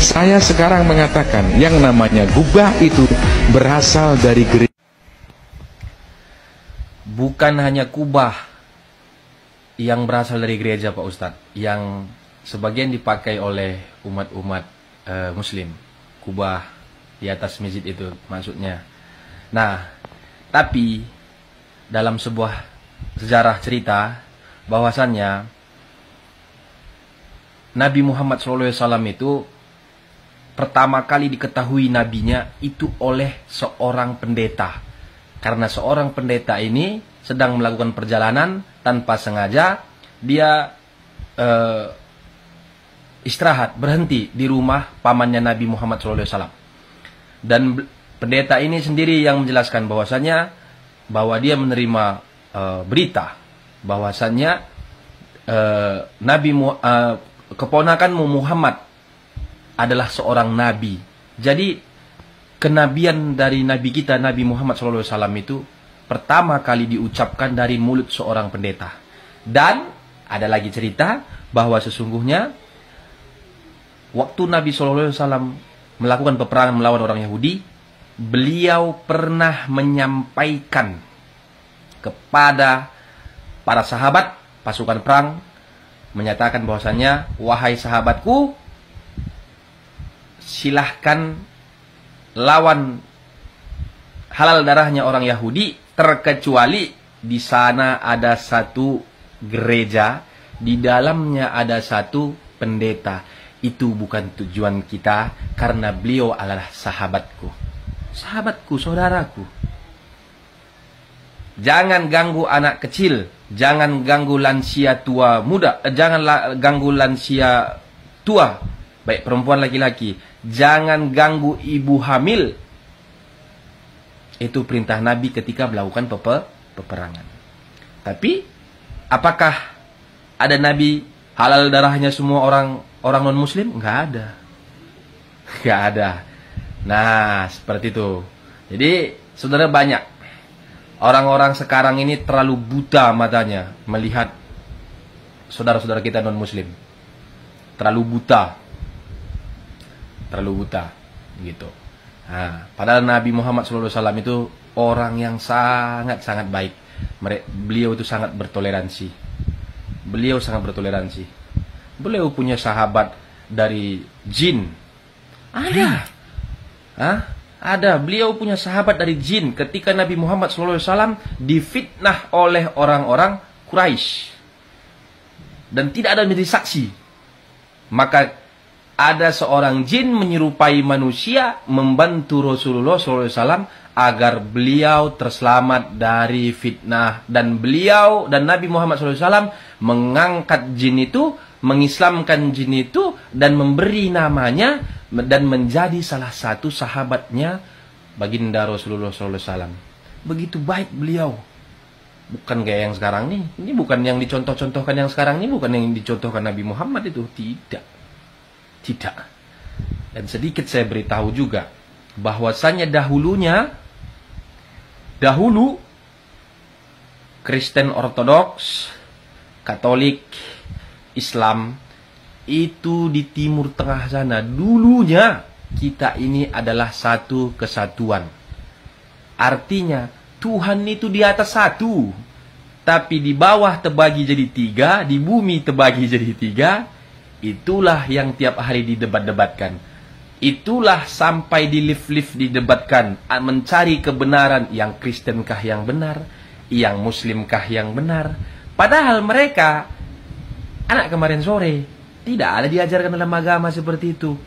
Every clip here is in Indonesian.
Saya sekarang mengatakan yang namanya gubah itu berasal dari gereja. Bukan hanya kubah yang berasal dari gereja, Pak Ustadz, yang sebagian dipakai oleh umat-umat muslim. Kubah di atas masjid itu maksudnya. Nah, tapi dalam sebuah sejarah cerita bahwasannya Nabi Muhammad SAW itu pertama kali diketahui nabinya itu oleh seorang pendeta. Karena seorang pendeta ini sedang melakukan perjalanan tanpa sengaja, dia istirahat, berhenti di rumah pamannya Nabi Muhammad SAW. Dan pendeta ini sendiri yang menjelaskan bahwasannya bahwa dia menerima berita bahwasannya keponakanmu Muhammad adalah seorang nabi. Jadi kenabian dari Nabi kita, Nabi Muhammad SAW itu pertama kali diucapkan dari mulut seorang pendeta. Dan ada lagi cerita bahwa sesungguhnya waktu Nabi SAW melakukan peperangan melawan orang Yahudi, beliau pernah menyampaikan kepada para sahabat pasukan perang, menyatakan bahwasannya, wahai sahabatku, silahkan lawan halal darahnya orang Yahudi, terkecuali di sana ada satu gereja, di dalamnya ada satu pendeta. Itu bukan tujuan kita, karena beliau adalah sahabatku. Sahabatku, saudaraku. Jangan ganggu anak kecil, jangan ganggu lansia tua muda, jangan ganggu lansia tua, baik perempuan laki-laki. Jangan ganggu ibu hamil. Itu perintah Nabi ketika melakukan peperangan. Tapi apakah ada Nabi halal darahnya semua orang non muslim? Enggak ada. Enggak ada. Nah, seperti itu. Jadi, saudara, banyak orang-orang sekarang ini terlalu buta matanya melihat saudara-saudara kita non muslim. Terlalu buta gitu. Nah, padahal Nabi Muhammad SAW itu orang yang sangat-sangat baik. Beliau itu sangat bertoleransi. Beliau punya sahabat dari jin. Ada. Beliau punya sahabat dari jin ketika Nabi Muhammad SAW difitnah oleh orang-orang Quraisy dan tidak ada menjadi saksi. Maka ada seorang jin menyerupai manusia membantu Rasulullah SAW agar beliau terselamat dari fitnah. Dan beliau dan Nabi Muhammad SAW mengangkat jin itu, mengislamkan jin itu, dan memberi namanya, dan menjadi salah satu sahabatnya baginda Rasulullah SAW. Begitu baik beliau. Bukan kayak yang sekarang nih. Ini bukan yang dicontoh-contohkan yang sekarang ini, bukan yang dicontohkan Nabi Muhammad itu. Tidak. Dan sedikit saya beritahu juga bahwasannya dahulu Kristen Ortodoks, Katolik, Islam itu di Timur Tengah sana dulunya kita ini adalah satu kesatuan. Artinya Tuhan itu di atas satu, tapi di bawah terbagi jadi tiga, di bumi terbagi jadi tiga. Itulah yang tiap hari didebat-debatkan. Itulah sampai di lift-lift didebatkan, mencari kebenaran, yang Kristenkah yang benar, yang Muslimkah yang benar. Padahal mereka, anak kemarin sore, tidak ada diajarkan dalam agama seperti itu.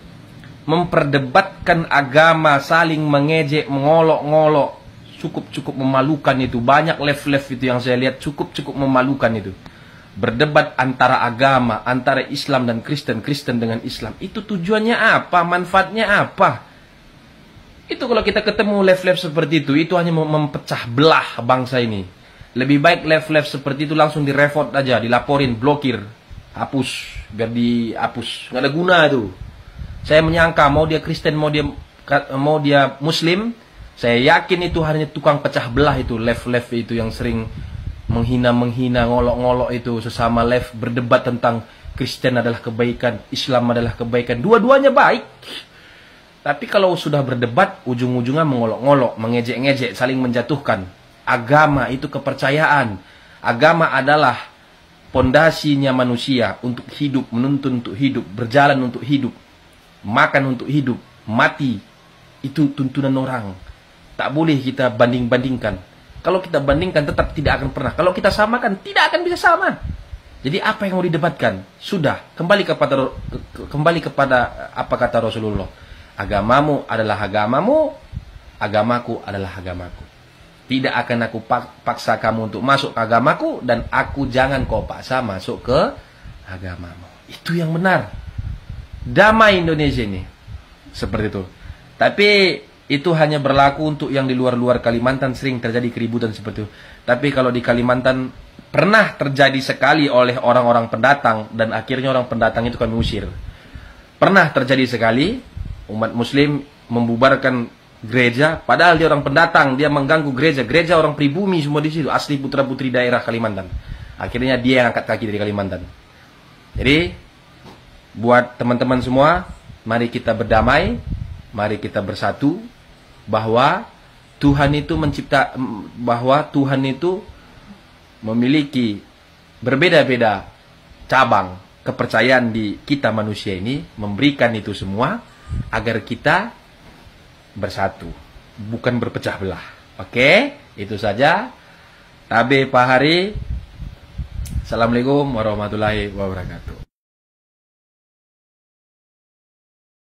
Memperdebatkan agama, saling mengejek, mengolok-ngolok, cukup memalukan itu. Banyak live-live itu yang saya lihat cukup memalukan itu. Berdebat antara agama, antara Islam dan Kristen, Kristen dengan Islam. Itu tujuannya apa? Manfaatnya apa? Itu kalau kita ketemu live-live seperti itu hanya mempecah belah bangsa ini. Lebih baik live-live seperti itu langsung direport aja, dilaporin, blokir, hapus, biar dihapus. Nggak ada guna itu. Saya menyangka mau dia Kristen, mau dia Muslim, saya yakin itu hanya tukang pecah belah itu, live-live itu yang sering menghina, ngolok-ngolok itu sesama live, berdebat tentang Kristen adalah kebaikan, Islam adalah kebaikan. Dua-duanya baik. Tapi kalau sudah berdebat, ujung-ujungnya mengolok-ngolok, mengejek-ngejek, saling menjatuhkan. Agama itu kepercayaan. Agama adalah pondasinya manusia untuk hidup, menuntun untuk hidup, berjalan untuk hidup, makan untuk hidup, mati. Itu tuntunan orang. Tak boleh kita banding-bandingkan. Kalau kita bandingkan tetap tidak akan pernah. Kalau kita samakan tidak akan bisa sama. Jadi apa yang mau didebatkan? Sudah, kembali kepada apa kata Rasulullah. Agamamu adalah agamamu, agamaku adalah agamaku. Tidak akan aku paksa kamu untuk masuk ke agamaku, dan aku jangan kau paksa masuk ke agamamu. Itu yang benar. Damai Indonesia ini. Seperti itu. Tapi itu hanya berlaku untuk yang di luar-luar Kalimantan, sering terjadi keributan seperti itu. Tapi kalau di Kalimantan pernah terjadi sekali oleh orang-orang pendatang, dan akhirnya orang pendatang itu kami usir. Pernah terjadi sekali umat muslim membubarkan gereja, padahal dia orang pendatang, dia mengganggu gereja orang pribumi semua di situ, asli putra-putri daerah Kalimantan. Akhirnya dia yang angkat kaki dari Kalimantan. Jadi buat teman-teman semua, mari kita berdamai, mari kita bersatu, bahwa Tuhan itu memiliki berbeda-beda cabang kepercayaan di kita manusia ini, memberikan itu semua agar kita bersatu, bukan berpecah belah. Oke, itu saja. Tabe Pak Hari. Assalamualaikum warahmatullahi wabarakatuh.